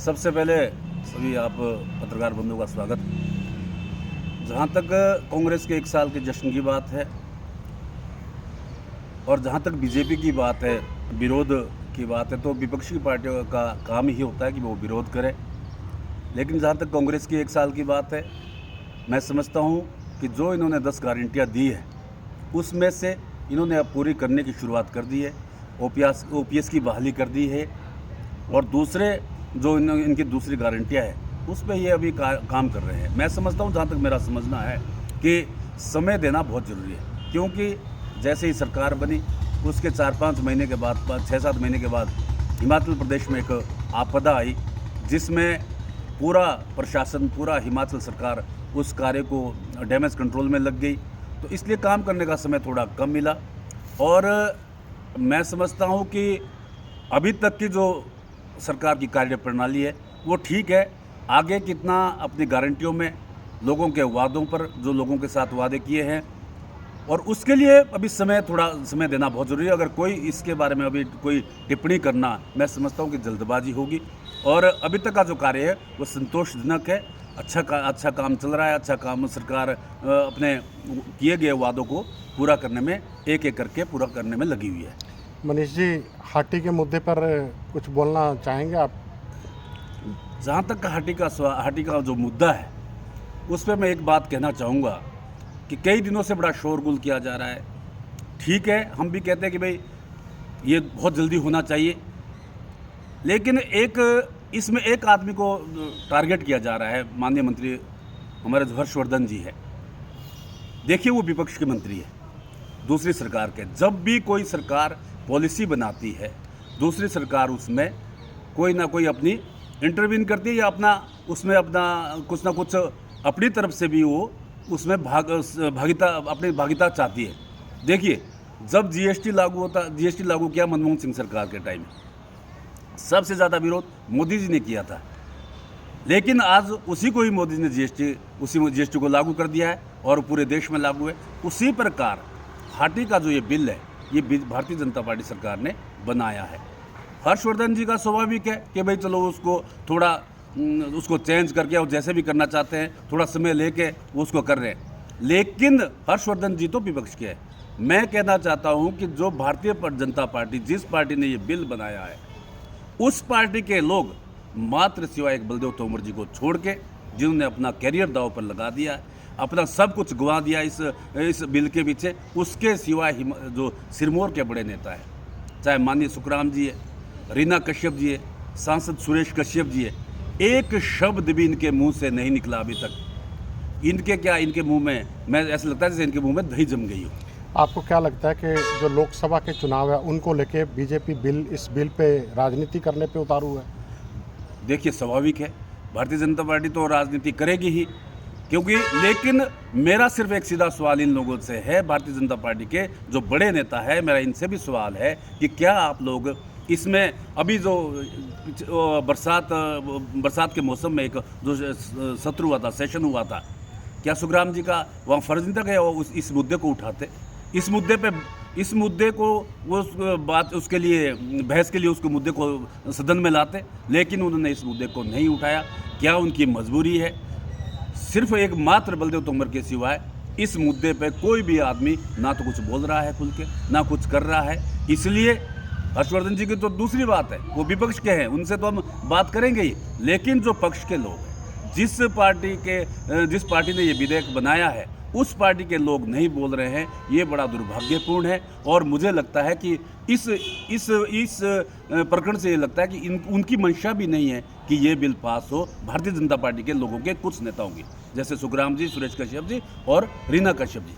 सबसे पहले सभी आप पत्रकार बंधुओं का स्वागत। जहाँ तक कांग्रेस के 1 साल के जश्न की बात है और जहाँ तक बीजेपी की बात है, विरोध की बात है, तो विपक्षी पार्टियों का काम ही होता है कि वो विरोध करें। लेकिन जहाँ तक कांग्रेस की 1 साल की बात है, मैं समझता हूँ कि जो इन्होंने 10 गारंटियाँ दी है उसमें से इन्होंने अब पूरी करने की शुरुआत कर दी है। ओपीएस की बहाली कर दी है और दूसरे जो इनकी दूसरी गारंटियाँ है उस पर ये अभी काम कर रहे हैं। मैं समझता हूँ, जहाँ तक मेरा समझना है, कि समय देना बहुत ज़रूरी है, क्योंकि जैसे ही सरकार बनी उसके 4-5 महीने के बाद 6-7 महीने के बाद हिमाचल प्रदेश में एक आपदा आई, जिसमें पूरा प्रशासन, पूरा हिमाचल सरकार उस कार्य को डैमेज कंट्रोल में लग गई। तो इसलिए काम करने का समय थोड़ा कम मिला और मैं समझता हूँ कि अभी तक की जो सरकार की कार्य प्रणाली है वो ठीक है। आगे कितना अपनी गारंटियों में, लोगों के वादों पर, जो लोगों के साथ वादे किए हैं, और उसके लिए अभी थोड़ा समय देना बहुत ज़रूरी है। अगर कोई इसके बारे में अभी कोई टिप्पणी करना, मैं समझता हूँ कि जल्दबाजी होगी। और अभी तक का जो कार्य है वो संतोषजनक है। अच्छा काम चल रहा है। अच्छा काम सरकार अपने किए गए वादों को पूरा करने में, एक एक करके पूरा करने में लगी हुई है। मनीष जी, हाटी के मुद्दे पर कुछ बोलना चाहेंगे आप? जहाँ तक हाटी का जो मुद्दा है उस पर मैं एक बात कहना चाहूँगा कि कई दिनों से बड़ा शोरगुल किया जा रहा है। ठीक है, हम भी कहते हैं कि भाई ये बहुत जल्दी होना चाहिए, लेकिन इसमें एक आदमी को टारगेट किया जा रहा है। माननीय मंत्री हमारे हर्षवर्धन जी है। देखिए, वो विपक्ष के मंत्री है दूसरी सरकार के। जब भी कोई सरकार पॉलिसी बनाती है, दूसरी सरकार उसमें कोई ना कोई अपनी इंटरवीन करती है या उसमें अपना कुछ ना कुछ अपनी तरफ से भी वो उसमें अपनी भागीदारी चाहती है। देखिए, जब जीएसटी लागू किया मनमोहन सिंह सरकार के टाइम, सबसे ज़्यादा विरोध मोदी जी ने किया था, लेकिन आज उसी को ही मोदी ने जीएसटी को लागू कर दिया है और पूरे देश में लागू है। उसी प्रकार हाटी का जो ये बिल है, ये भारतीय जनता पार्टी सरकार ने बनाया है। हर्षवर्धन जी का स्वाभाविक है कि भाई चलो उसको चेंज करके और जैसे भी करना चाहते हैं, थोड़ा समय लेके वो उसको कर रहे हैं। लेकिन हर्षवर्धन जी तो विपक्ष के हैं। मैं कहना चाहता हूं कि जो भारतीय जनता पार्टी, जिस पार्टी ने ये बिल बनाया है, उस पार्टी के लोग मात्र सिवाय एक बलदेव तोमर जी को छोड़ के, जिन्होंने अपना कैरियर दांव पर लगा दिया है, अपना सब कुछ गंवा दिया इस बिल के पीछे, उसके सिवाय जो सिरमौर के बड़े नेता हैं, चाहे माननीय सुखराम जी है, रीना कश्यप जी है, सांसद सुरेश कश्यप जी है, एक शब्द भी इनके मुंह से नहीं निकला अभी तक। इनके मुंह में, मैं ऐसा लगता है जैसे इनके मुंह में दही जम गई हो। आपको क्या लगता है कि जो लोकसभा के चुनाव है उनको लेके बीजेपी इस बिल पे राजनीति करने पे उतारू है? देखिए, स्वाभाविक है, भारतीय जनता पार्टी तो राजनीति करेगी ही, लेकिन मेरा सिर्फ एक सीधा सवाल इन लोगों से है, भारतीय जनता पार्टी के जो बड़े नेता है, मेरा इनसे भी सवाल है कि क्या आप लोग इसमें अभी जो बरसात के मौसम में एक जो सत्र हुआ था, सेशन हुआ था, क्या सुखराम जी का वहाँ फर्ज नहीं था कि इस मुद्दे को उठाते? इस मुद्दे को उसके लिए बहस के लिए उसको मुद्दे को सदन में लाते, लेकिन उन्होंने इस मुद्दे को नहीं उठाया। क्या उनकी मजबूरी है? सिर्फ एक मात्र बलदेव तोमर के सिवाय इस मुद्दे पे कोई भी आदमी ना तो कुछ बोल रहा है खुल के, ना कुछ कर रहा है। इसलिए हर्षवर्धन जी की तो दूसरी बात है, वो विपक्ष के हैं, उनसे तो हम बात करेंगे ही, लेकिन जो पक्ष के लोग, जिस पार्टी ने ये विधेयक बनाया है, उस पार्टी के लोग नहीं बोल रहे हैं। ये बड़ा दुर्भाग्यपूर्ण है और मुझे लगता है कि इस प्रकरण से ये लगता है कि उनकी मंशा भी नहीं है कि ये बिल पास हो भारतीय जनता पार्टी के लोगों के कुछ नेताओं की, जैसे सुखराम जी, सुरेश कश्यप जी और रीना कश्यप जी।